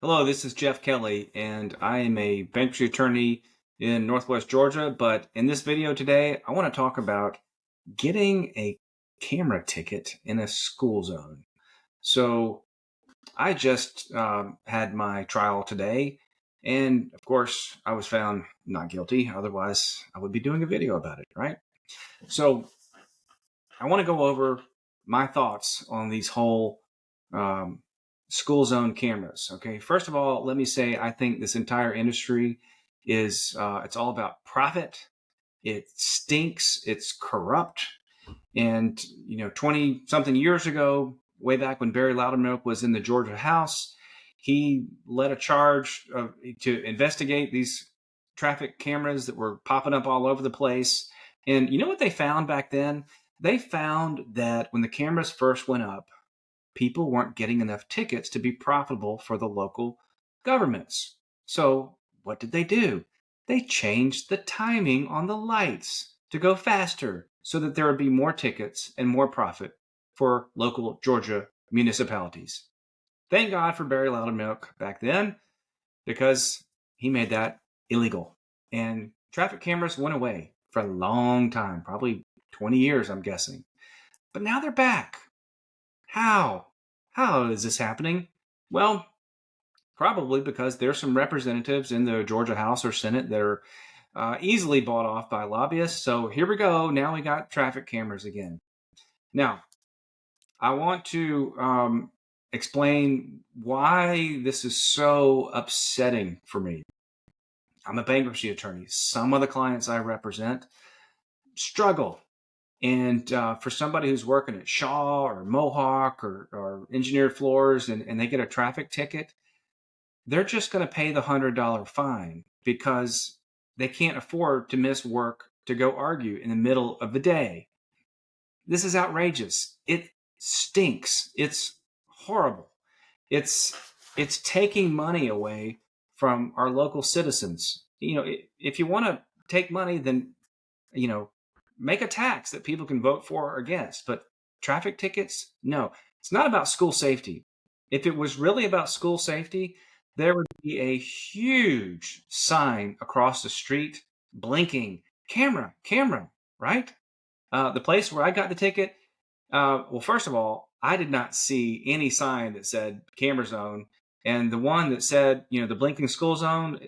Hello, this is Jeff Kelly, and I am a bankruptcy attorney in Northwest Georgia. But in this video today, I want to talk about getting a camera ticket in a school zone. So I just had my trial today, and of course, I was found not guilty. Otherwise, I would be doing a video about it, right? So I want to go over my thoughts on these whole um, school zone cameras. Okay, first of all, let me say I think this entire industry is it's all about profit. It stinks. It's corrupt. And 20 something years ago, way back when Barry Loudon Milk was in the Georgia House, he led a charge to investigate these traffic cameras that were popping up all over the place. And you know what they found back then? They found that when the cameras first went up, people weren't getting enough tickets to be profitable for the local governments. So what did they do? They changed the timing on the lights to go faster so that there would be more tickets and more profit for local Georgia municipalities. Thank God for Barry Loudon Milk back then because he made that illegal. And traffic cameras went away for a long time, probably 20 years, I'm guessing. But now they're back. How? How is this happening? Well, probably because there's some representatives in the Georgia House or Senate that are easily bought off by lobbyists. So here we go. Now we got traffic cameras again. Now, I want to explain why this is so upsetting for me. I'm a bankruptcy attorney. Some of the clients I represent struggle. And for somebody who's working at Shaw or Mohawk or Engineered Floors and they get a traffic ticket, they're just going to pay the $100 fine because they can't afford to miss work to go argue in the middle of the day. This is outrageous. It stinks. It's horrible. It's it's taking money away from our local citizens. If you want to take money, then you know, make a tax that people can vote for or against. But traffic tickets, no, it's not about school safety. If it was really about school safety, there would be a huge sign across the street blinking, camera, camera, right? The place where I got the ticket, well, first of all, I did not see any sign that said camera zone. And the one that said, the blinking school zone,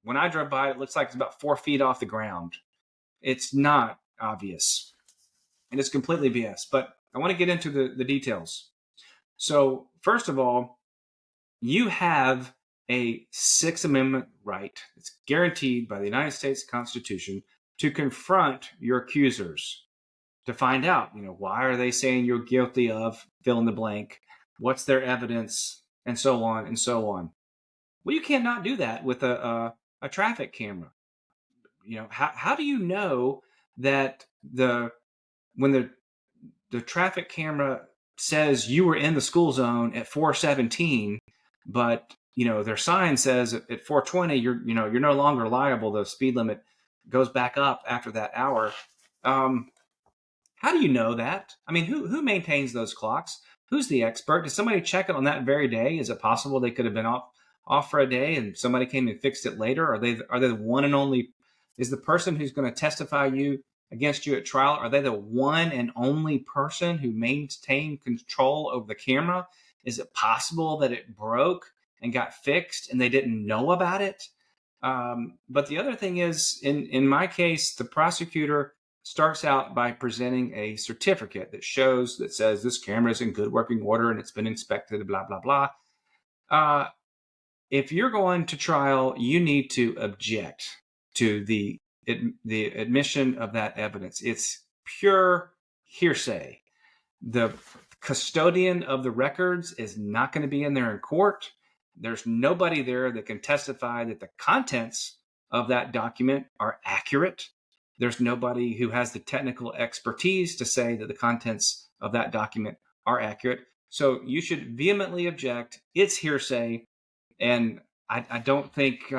when I drove by, it looks like it's about 4 feet off the ground. It's not obvious and it's completely BS. But I want to get into the details. So, first of all, you have a Sixth Amendment right. It's guaranteed by the United States Constitution to confront your accusers to find out, why are they saying you're guilty of fill in the blank? What's their evidence? And so on and so on. Well, you cannot do that with a traffic camera. How do you know that when the traffic camera says you were in the school zone at 417, but their sign says at 420 you're no longer liable, the speed limit goes back up after that hour. How do you know that? I mean, who maintains those clocks? Who's the expert? Did somebody check it on that very day? Is it possible they could have been off for a day and somebody came and fixed it later? Are they the one and only? Is the person who's going to testify against you at trial, are they the one and only person who maintained control over the camera? Is it possible that it broke and got fixed and they didn't know about it? But the other thing is, in my case, the prosecutor starts out by presenting a certificate that says this camera is in good working order and it's been inspected, blah, blah, blah. If you're going to trial, you need to object to the admission of that evidence. It's pure hearsay. The custodian of the records is not going to be in there in court. There's nobody there that can testify that the contents of that document are accurate. There's nobody who has the technical expertise to say that the contents of that document are accurate. So you should vehemently object. It's hearsay. And I don't think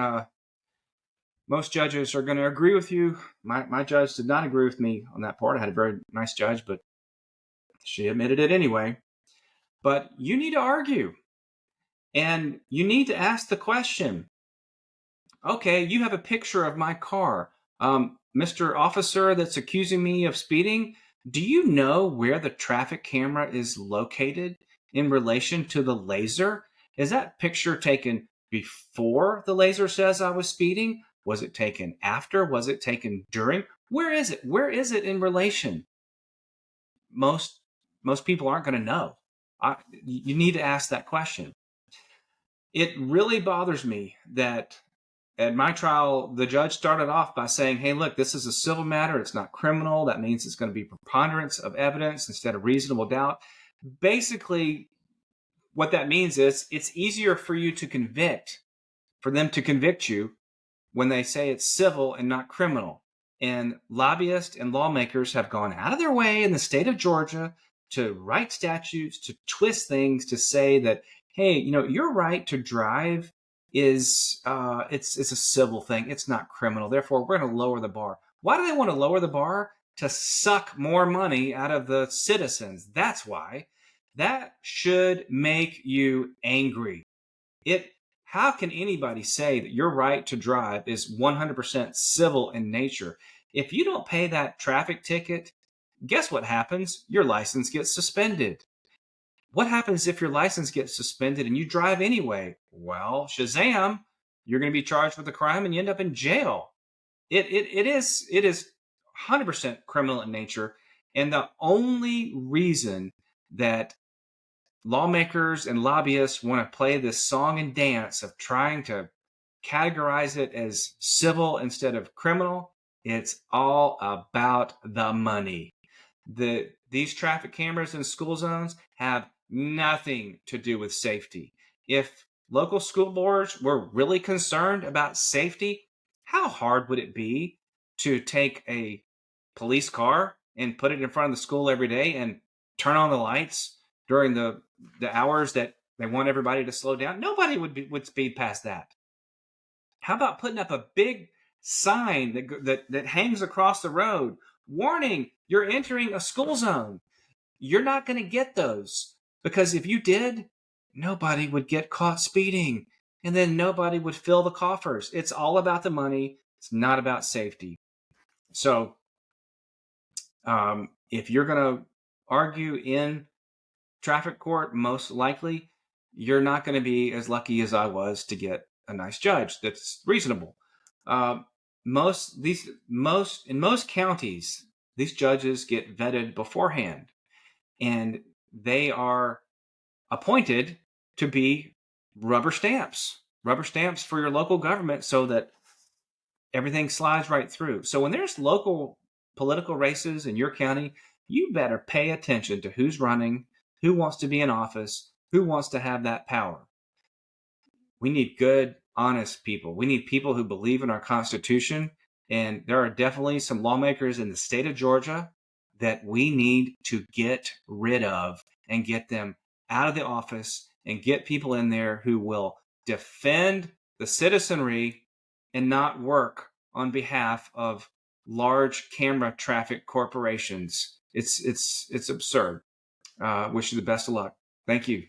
most judges are going to agree with you. My judge did not agree with me on that part. I had a very nice judge, but she admitted it anyway. But you need to argue. And you need to ask the question, okay, you have a picture of my car. Mr. Officer that's accusing me of speeding, do you know where the traffic camera is located in relation to the laser? Is that picture taken before the laser says I was speeding? Was it taken after? Was it taken during? Where is it? Where is it in relation? Most most people aren't going to know. You need to ask that question. It really bothers me that at my trial, the judge started off by saying, hey, look, this is a civil matter. It's not criminal. That means it's going to be preponderance of evidence instead of reasonable doubt. Basically, what that means is it's easier for you to convict, for them to convict you when they say it's civil and not criminal. And lobbyists and lawmakers have gone out of their way in the state of Georgia to write statutes, to twist things, to say that, hey, your right to drive is it's a civil thing. It's not criminal. Therefore, we're going to lower the bar. Why do they want to lower the bar? To suck more money out of the citizens. That's why. That should make you angry. How can anybody say that your right to drive is 100% civil in nature? If you don't pay that traffic ticket, guess what happens? Your license gets suspended. What happens if your license gets suspended and you drive anyway? Well, shazam, you're going to be charged with a crime and you end up in jail. It is 100% criminal in nature. And the only reason that lawmakers and lobbyists want to play this song and dance of trying to categorize it as civil instead of criminal, it's all about the money. These traffic cameras in school zones have nothing to do with safety. If local school boards were really concerned about safety, how hard would it be to take a police car and put it in front of the school every day and turn on the lights during the hours that they want everybody to slow down? Nobody would speed past that. How about putting up a big sign that hangs across the road, warning, you're entering a school zone? You're not going to get those, because if you did, nobody would get caught speeding, and then nobody would fill the coffers. It's all about the money. It's not about safety. So if you're going to argue in traffic court, most likely you're not going to be as lucky as I was to get a nice judge that's reasonable. In most counties, these judges get vetted beforehand, and they are appointed to be rubber stamps for your local government, so that everything slides right through. So when there's local political races in your county, you better pay attention to who's running, who wants to be in office, who wants to have that power. We need good, honest people. We need people who believe in our Constitution. And there are definitely some lawmakers in the state of Georgia that we need to get rid of and get them out of the office and get people in there who will defend the citizenry and not work on behalf of large camera traffic corporations. It's absurd. Wish you the best of luck. Thank you.